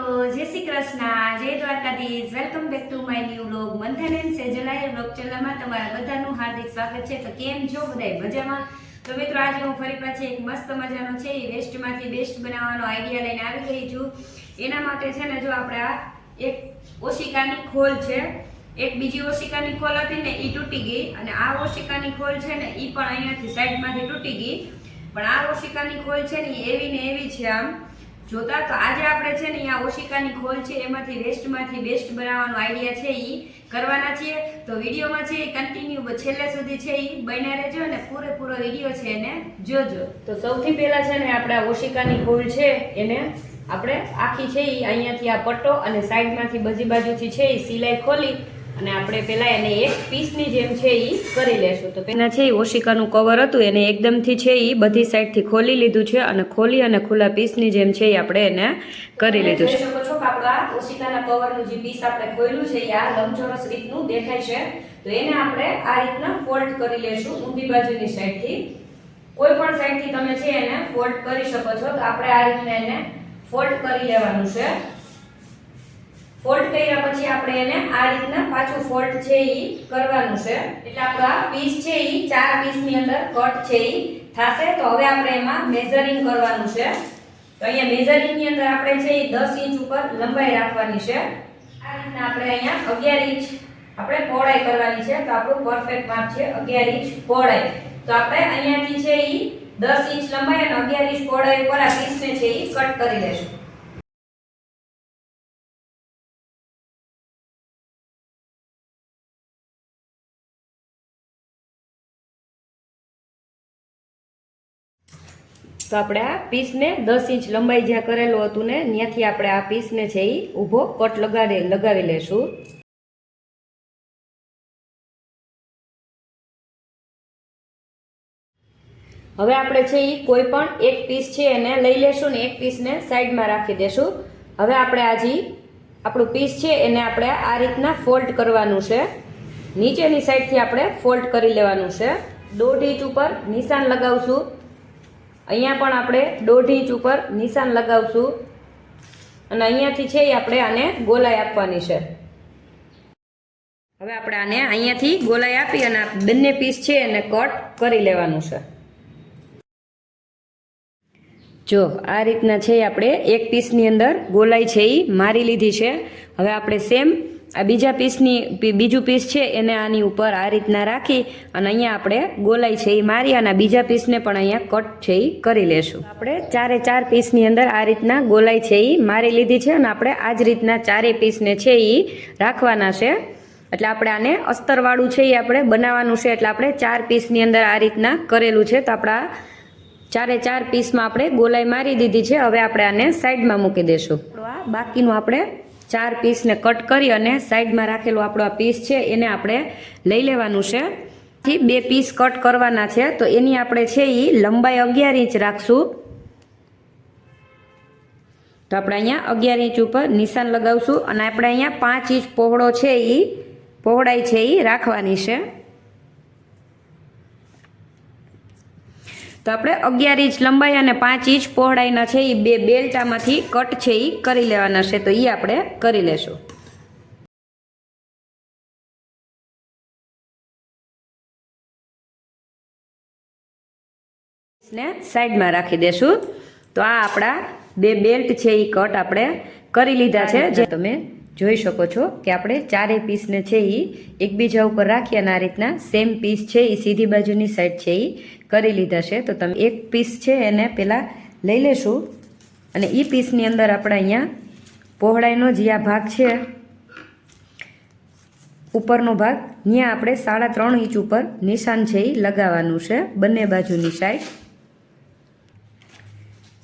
જય શ્રી કૃષ્ણ, જય Dwarkadhish. Welcome back to my new vlog. મંથન એન્ડ સેજલાએ વ્લોગ ચેનલમાં તમારા બધાનું હાર્દિક સ્વાગત છે. તો કેમ છો બધાય? મજામાં? તો મિત્રો આજે હું ફરી પાછી એક મસ્ત મજાનો છે એ વેસ્ટમાંથી બેસ્ટ બનાવવાનો આઈડિયા લઈને આવી ગઈ છું. એના માટે છે ને, જો આપણે આ એક ઓશિકાની ખોલ છે, એક બીજી ઓશિકાની ખોલ હતી ને એ તૂટી ગઈ, અને આ ઓશિકાની ખોલ છે ને એ પણ અહીંયાથી સાઈડમાંથી તૂટી ગઈ. પણ આ ઓશિકાની ખોલ છે ને એવી ને એવી છે આમ જોતા. તો આજે આપણે છે ને આ ઓશિકાની ખોલ છે એમાંથી વેસ્ટમાંથી બેસ્ટ બનાવવાનો આઈડિયા છે એ કરવાના છીએ. તો વિડીયોમાં છે એ કન્ટિન્યુ છેલ્લે સુધી છે એ બન્યા રહેજો અને પૂરેપૂરો વિડીયો છે એને જોજો. તો સૌથી પહેલા છે ને આપણે આ ઓશિકાની ખોલ છે એને આપણે આખી છે એ અહીંયાથી આ પટ્ટો અને સાઈડમાંથી બધી બાજુથી છે એ સિલાઈ ખોલી અને આપણે પહેલા એને એક પીસની જેમ છે એ કરી લેશું. તો પહેલા છે એ ઓશિકાનું કવર હતું એને એકદમથી છે એ બધી સાઈડથી ખોલી લીધું છે અને ખોલી અને ખુલ્લા પીસની જેમ છે એ આપણે એને કરી લીધું છે. શકો છો કે આપણું આ ઓશિકાના કવરનું જે પીસ આપણે ખોલ્યું છે એ આ લંબચોરસ રીતનું દેખાય છે. તો એને આપણે આ રીતના ફોલ્ડ કરી લેશું ઊંધી બાજુની સાઈડથી. કોઈ પણ સાઈડથી તમે છે એને ફોલ્ડ કરી શકો છો. તો આપણે આ રીતના એને ફોલ્ડ કરી લેવાનું છે. ફોલ્ડ કર્યા પછી આપણે એને આ રીતના પાછું ફોલ્ડ છે એ કરવાનું છે. એટલે આપણો આ પીસ છે એ 4 પીસની અંદર કટ છે એ થશે. તો હવે આપણે એમાં મેઝરિંગ કરવાનું છે. તો અહીંયા મેઝરિંગની અંદર આપણે છે એ 10 ઇંચ ઉપર લંબાઈ રાખવાની છે. આ રીતના આપણે અહીંયા 11 ઇંચ આપણે પહોળાઈ કરવાની છે. તો આપણું પરફેક્ટ માપ છે 11 ઇંચ પહોળાઈ. તો આપણે અહીંયાથી છે એ 10 ઇંચ લંબાઈ અને 11 ઇંચ પહોળાઈ પર આ પીસને છે એ કટ કરી લેશું. તો આપણે આ પીસને 10 ઇંચ લંબાઈ જ્યાં કરેલું હતું ને ત્યાંથી આપણે આ પીસને છે એ ઊભો કટ લગાવી લેશું. હવે આપણે છે એ કોઈ પણ એક પીસ છે એને લઈ લેશું ને એક પીસને સાઈડમાં રાખી દેશું. હવે આપણે આજી આપણું પીસ છે એને આપણે આ રીતના ફોલ્ડ કરવાનું છે. નીચેની સાઈડથી આપણે ફોલ્ડ કરી લેવાનું છે. 1.5 ઇંચ ઉપર નિશાન લગાવશું. અહીંયા પણ આપણે 1.5 ઇંચ ઉપર નિશાન લગાવશું અને અહીંયાથી છે આપણે આને ગોલાઈ આપવાની છે. હવે આપણે આને અહીંયાથી ગોલાઈ આપી અને બંને પીસ છે એને કટ કરી લેવાનું છે. જો આ રીતના છે આપણે એક પીસની અંદર ગોલાઈ છે એ મારી લીધી છે. હવે આપણે સેમ આ બીજું પીસ છે એને આની ઉપર આ રીતના રાખી અને અહીંયા આપણે ગોલાઈ છે એ મારી અને બીજા પીસને પણ અહીંયા કટ છે એ કરી લેશું. આપણે 4 પીસની અંદર આ રીતના ગોલાઈ છે એ મારી લીધી છે અને આપણે આ જ રીતના 4 પીસને છે એ રાખવાના છે. એટલે આપણે આને અસ્તરવાળું છે એ આપણે બનાવવાનું છે. એટલે આપણે 4 પીસની અંદર આ રીતના કરેલું છે. તો આપણા 4 પીસમાં આપણે ગોલાઈ મારી દીધી છે. હવે આપણે આને સાઈડમાં મૂકી દઈશું. આ બાકીનું આપણે 4 પીસને કટ કરી અને સાઈડમાં રાખેલું આપણો આ પીસ છે એને આપણે લઈ લેવાનું છે. 2 પીસ કટ કરવાના છે. તો એની આપણે છે એ લંબાઈ 11 ઇંચ રાખશું. તો આપણે અહીંયા 11 ઇંચ ઉપર નિશાન લગાવશું અને આપણે અહીંયા 5 ઇંચ પહોળો છે એ પહોળાઈ છે એ રાખવાની છે. તો આપણે 11 ઇંચ લંબાઈ અને 5 ઇંચ પહોળાઈના છે એ 2 બેલ્ટામાંથી કટ છે એ કરી લેવાના છે. તો એ આપણે કરી લેશું. ને સાઈડમાં રાખી દેશું. તો આ આપણા 2 બેલ્ટ છે એ કટ આપણે કરી લીધા છે. જે તમે જોઈ શકો છો કે આપણે 4 પીસને છે એ એકબીજા ઉપર રાખી અને આ રીતના સેમ પીસ છે એ સીધી બાજુની સાઈડ છે એ કરી લીધા છે. તો તમે એક પીસ છે એને પહેલાં લઈ લેશું અને એ પીસની અંદર આપણે અહીંયા પહોળાઈનો જે આ ભાગ છે ઉપરનો ભાગ ત્યાં આપણે 3.5 ઇંચ ઉપર નિશાન છે એ લગાવવાનું છે બંને બાજુની સાઈડ.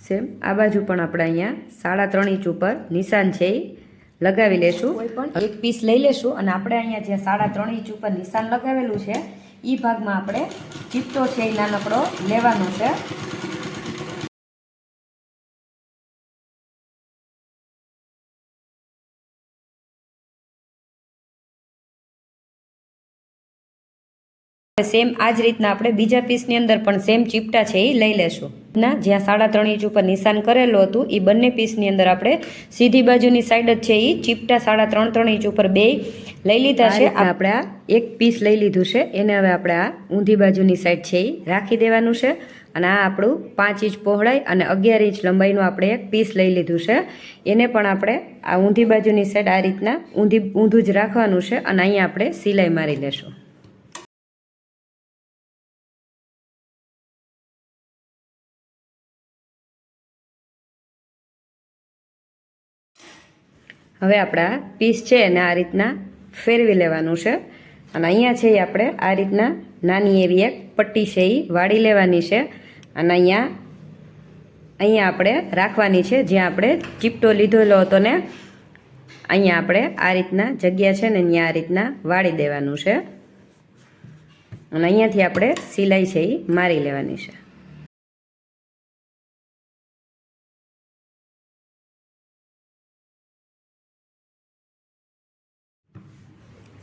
સેમ આ બાજુ પણ આપણે અહીંયા 3.5 ઇંચ ઉપર નિશાન છે એ લગાવી લેશું. કોઈ પણ એક પીસ લઈ લેશું અને આપણે અહીંયા જે 3.5 ઇંચ ઉપર નિશાન લગાવેલું છે એ ભાગમાં આપણે ચીપટો છે એ નાનકડો લેવાનો છે. સેમ આ જ રીતના આપણે બીજા પીસની અંદર પણ સેમ ચીપટા છે એ લઈ લેશું. ના જ્યાં 3.5 ઇંચ ઉપર નિશાન કરેલું હતું એ બંને પીસની અંદર આપણે સીધી બાજુની સાઈડ જ છે એ ચીપટા 3.5 ઇંચ ઉપર બે લઈ લીધા છે. આપણે આ એક પીસ લઈ લીધું છે, એને હવે આપણે આ ઊંધી બાજુની સાઈડ છે એ રાખી દેવાનું છે. અને આ આપણું 5 ઇંચ પહોળાઈ અને 11 ઇંચ લંબાઈનું આપણે એક પીસ લઈ લીધું છે, એને પણ આપણે આ ઊંધી બાજુની સાઈડ આ રીતના ઊંધું જ રાખવાનું છે. અને અહીંયા આપણે સિલાઈ મારી લેશું. હવે આપણા પીસ છે એને આ રીતના ફેરવી લેવાનું છે. અને અહીંયા છે એ આપણે આ રીતના નાની એવી એક પટ્ટી છે એ વાળી લેવાની છે. અને અહીંયા આપણે રાખવાની છે જ્યાં આપણે ચીપટો લીધેલો હતો ને અહીંયા આપણે આ રીતના જગ્યા છે ને અહીંયા આ રીતના વાળી દેવાનું છે. અને અહીંયાથી આપણે સિલાઈ છે એ મારી લેવાની છે.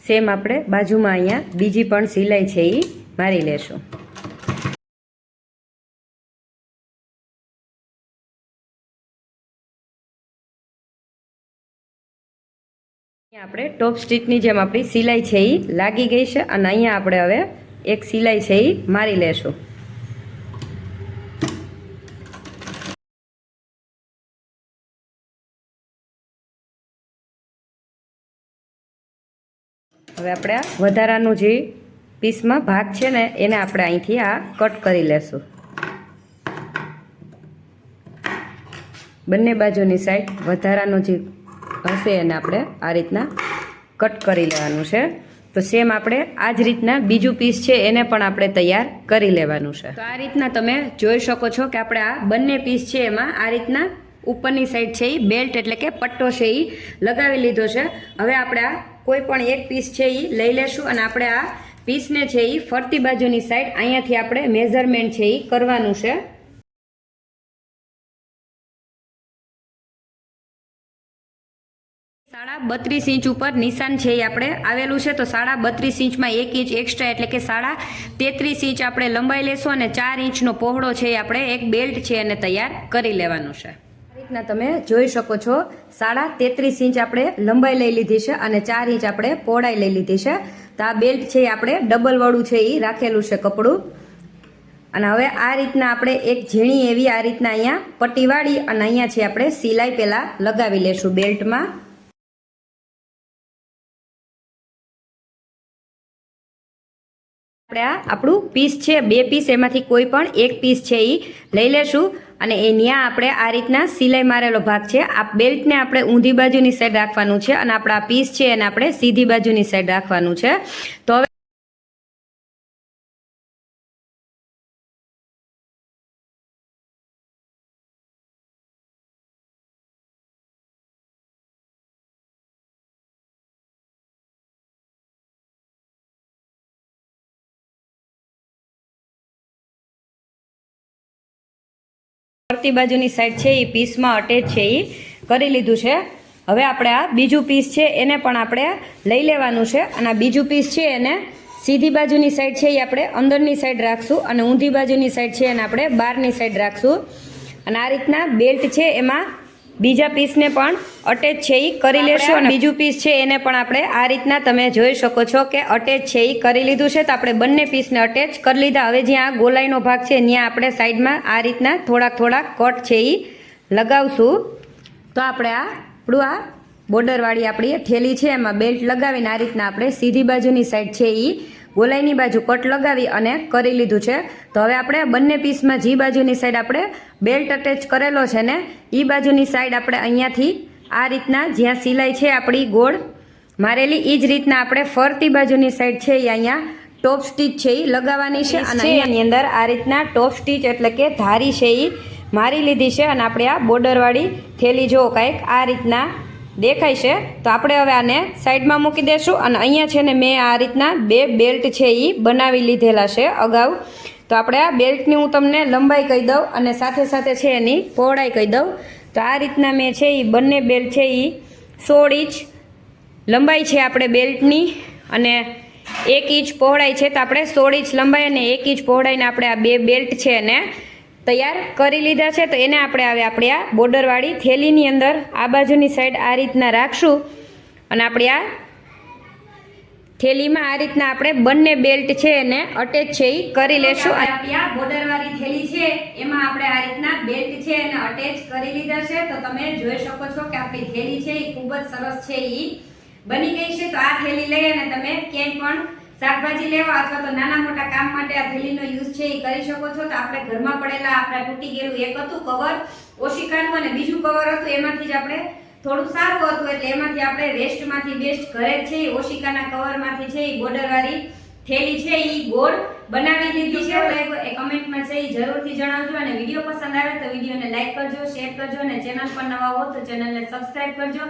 સેમ આપણે બાજુમાં અહીંયા બીજી પણ સિલાઈ છે એ મારી લેશું. આપણે ટોપ સ્ટીચની જેમ આપણી સિલાઈ છે એ લાગી ગઈ છે. અને અહીંયા આપણે હવે એક સિલાઈ છે એ મારી લેશું. હવે આપણે આ વધારાનું જે પીસમાં ભાગ છે ને એને આપણે અહીંથી આ કટ કરી લેશું. બંને બાજુની સાઈડ વધારાનું જે હશે એને આપણે આ રીતના કટ કરી લેવાનું છે. તો સેમ આપણે આ જ રીતના બીજું પીસ છે એને પણ આપણે તૈયાર કરી લેવાનું છે. તો આ રીતના તમે જોઈ શકો છો કે આપણે આ બંને પીસ છે એમાં આ રીતના ઉપરની સાઈડ છે એ બેલ્ટ એટલે કે પટ્ટો છે એ લગાવી લીધો છે. હવે આપણે આ કોઈ પણ એક પીસ છે એ લઈ લેશું અને આપણે આ પીસને છે એ ફરતી બાજુની સાઈડ અહીંયાથી આપણે મેઝરમેન્ટ છે એ કરવાનું છે. સાડા 32 ઇંચ ઉપર નિશાન છે એ આપણે આવેલું છે. તો 32 ઇંચમાં 1 ઇંચ એક્સ્ટ્રા એટલે કે 33 ઇંચ આપણે લંબાઈ લેશું અને 4 ઇંચનો પહોળો છે એ આપણે એક બેલ્ટ છે એને તૈયાર કરી લેવાનું છે. આ રીતના તમે જોઈ શકો છો 33 ઇંચ આપણે લંબાઈ લઈ લીધી છે અને 4 ઇંચ આપણે પહોળાઈ લઈ લીધી છે. તો આ બેલ્ટ છે એ આપણે ડબલ વાળું છે એ રાખેલું છે કપડું. અને હવે આ રીતના આપણે એક ઝીણી એવી આ રીતના અહીંયા પટ્ટી વાળી અને અહીંયા છે આપણે સિલાઈ પહેલાં લગાવી લેશું બેલ્ટમાં. આપણે આ આપણું પીસ છે બે પીસ એમાંથી કોઈ પણ એક પીસ છે એ લઈ લેશું અને એ ત્યાં આપણે આ રીતના સિલાઈ મારેલો ભાગ છે આ બેલ્ટને આપણે ઊંધી બાજુની સાઈડ રાખવાનું છે અને આપણા પીસ છે એને આપણે સીધી બાજુની સાઈડ રાખવાનું છે. તો હવે ફરતી બાજુની સાઈડ છે એ પીસમાં અટેચ છે એ કરી લીધું છે. હવે આપણે આ બીજું પીસ છે એને પણ આપણે લઈ લેવાનું છે અને આ બીજું પીસ છે એને સીધી બાજુની સાઈડ છે એ આપણે અંદરની સાઈડ રાખશું અને ઊંધી બાજુની સાઈડ છે એને આપણે બહારની સાઈડ રાખશું. અને આ રીતના બેલ્ટ છે એમાં બીજા પીસને પણ અટેચ છે એ કરી લેશું અને બીજું પીસ છે એને પણ આપણે આ રીતના તમે જોઈ શકો છો કે અટેચ છે એ કરી લીધું છે. તો આપણે બંને પીસને અટેચ કરી લીધા. હવે જ્યાં ગોલાઈનો ભાગ છે ત્યાં આપણે સાઈડમાં આ રીતના થોડાક કટ છે એ લગાવશું. તો આપણે આપણું આ બોર્ડરવાળી આપણી થેલી છે એમાં બેલ્ટ લગાવીને આ રીતના આપણે સીધી બાજુની સાઈડ છે એ ગોલાઈની બાજુ કટ લગાવી અને કરી લીધું છે. તો હવે આપણે બંને પીસમાં જે બાજુની સાઈડ આપણે બેલ્ટ અટેચ કરેલો છે ને એ બાજુની સાઈડ આપણે અહીંયાથી આ રીતના જ્યાં સિલાઈ છે આપણી ગોળ મારેલી એ જ રીતના આપણે ફરતી બાજુની સાઈડ છે એ અહીંયા ટોપ સ્ટીચ છે એ લગાવવાની છે. અને અહીંયાની અંદર આ રીતના ટોપ સ્ટીચ એટલે કે ધારી છે એ મારી લીધી છે અને આપણે આ બોર્ડરવાળી થેલી જો કાંઈક આ રીતના દેખાય છે. તો આપણે હવે આને સાઈડમાં મૂકી દઈશું અને અહીંયા છે ને મેં આ રીતના બે બેલ્ટ છે એ બનાવી લીધેલા છે અગાઉ. તો આપણે આ બેલ્ટની હું તમને લંબાઈ કહી દઉં અને સાથે સાથે છે એની પહોળાઈ કહી દઉં. તો આ રીતના મેં છે એ બંને બેલ્ટ છે એ 16 ઇંચ લંબાઈ છે આપણે બેલ્ટની અને 1 ઇંચ પહોળાઈ છે. તો આપણે 16 ઇંચ લંબાઈ અને 1 ઇંચ પહોળાઈને આપણે આ બે બેલ્ટ છે એને તૈયાર કરી લીધા છે. તો એને આપણે આપણે આ બોર્ડરવાળી થેલીની અંદર આ બાજુની સાઈડ આ રીતના રાખશું અને આપણે આ થેલીમાં આ રીતના આપણે બંને બેલ્ટ છે એને અટેચ છે એ કરી લેશું. આપણી આ બોર્ડરવાળી થેલી છે એમાં આપણે આ રીતના બેલ્ટ છે એને અટેચ કરી લીધા છે. તો તમે જોઈ શકો છો કે આપણી થેલી છે એ ખૂબ જ સરસ છે એ બની ગઈ છે. તો આ થેલી લઈ અને તમે ક્યાંય પણ શાકભાજી લેવા અથવા તો નાના મોટા કામ માટે આ થેલીનો યુઝ છે એ કરી શકો છો. તો આપણે ઘરમાં પડેલા આપણા તૂટી ગયેલું એક હતું કવર ઓશિકાનું અને બીજું કવર હતું એમાંથી જ આપણે થોડું સારું હતું એટલે એમાંથી આપણે વેસ્ટમાંથી બેસ્ટ ઘરે જ છે એ ઓશિકાના કવરમાંથી છે એ બોર્ડરવાળી થેલી છે એ ગોળ બનાવી લીધી છે. એ કમેન્ટમાં છે એ જરૂરથી જણાવજો અને વિડીયો પસંદ આવે તો વિડીયોને લાઈક કરજો, શેર કરજો અને ચેનલ પર નવા હો તો ચેનલને સબસ્ક્રાઇબ કરજો.